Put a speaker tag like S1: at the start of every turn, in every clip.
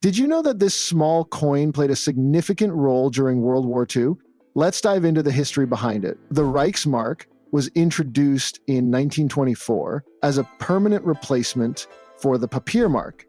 S1: Did you know that this small coin played a significant role during World War II? Let's dive into the history behind it. The Reichsmark was introduced in 1924 as a permanent replacement for the Papiermark.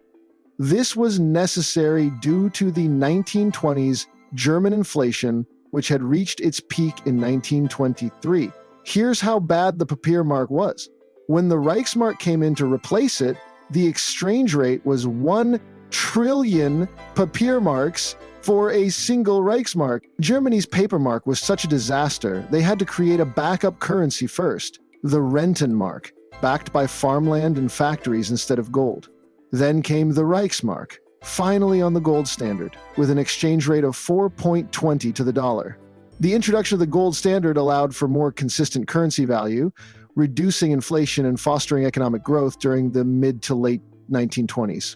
S1: This was necessary due to the 1920s German inflation, which had reached its peak in 1923. Here's how bad the Papiermark was. When the Reichsmark came in to replace it, the exchange rate was 1 trillion Papiermarks for a single Reichsmark. Germany's papermark was such a disaster, they had to create a backup currency first, the Rentenmark, backed by farmland and factories instead of gold. Then came the Reichsmark, finally on the gold standard, with an exchange rate of 4.20 to the dollar. The introduction of the gold standard allowed for more consistent currency value, reducing inflation and fostering economic growth during the mid to late 1920s.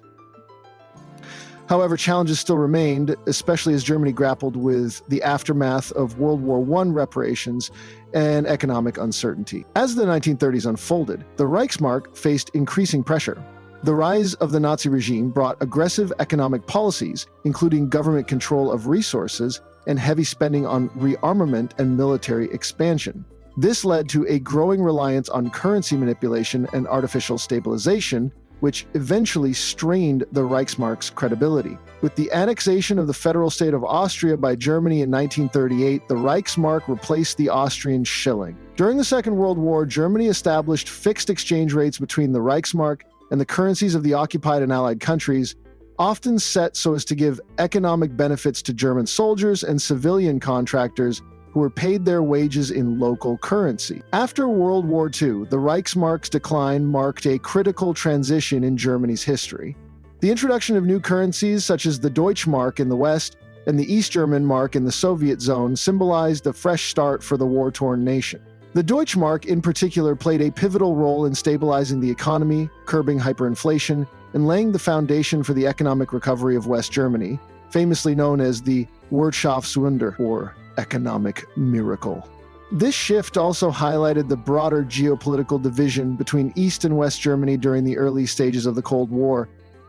S1: However, challenges still remained, especially as Germany grappled with the aftermath of World War I reparations and economic uncertainty. As the 1930s unfolded, the Reichsmark faced increasing pressure. The rise of the Nazi regime brought aggressive economic policies, including government control of resources and heavy spending on rearmament and military expansion. This led to a growing reliance on currency manipulation and artificial stabilization, which eventually strained the Reichsmark's credibility. With the annexation of the federal state of Austria by Germany in 1938, the Reichsmark replaced the Austrian schilling. During the Second World War, Germany established fixed exchange rates between the Reichsmark and the currencies of the occupied and allied countries, often set so as to give economic benefits to German soldiers and civilian contractors who were paid their wages in local currency. After World War II, the Reichsmark's decline marked a critical transition in Germany's history. The introduction of new currencies such as the Deutschmark in the West and the East German mark in the Soviet zone symbolized a fresh start for the war-torn nation. The Deutschmark in particular played a pivotal role in stabilizing the economy, curbing hyperinflation, and laying the foundation for the economic recovery of West Germany, famously known as the Wirtschaftswunder, or economic miracle. This shift also highlighted the broader geopolitical division between East and West Germany during the early stages of the Cold War.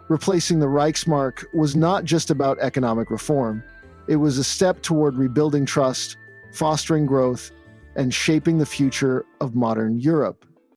S1: Replacing the Reichsmark was not just about economic reform. It was a step toward rebuilding trust, fostering growth, and shaping the future of modern Europe.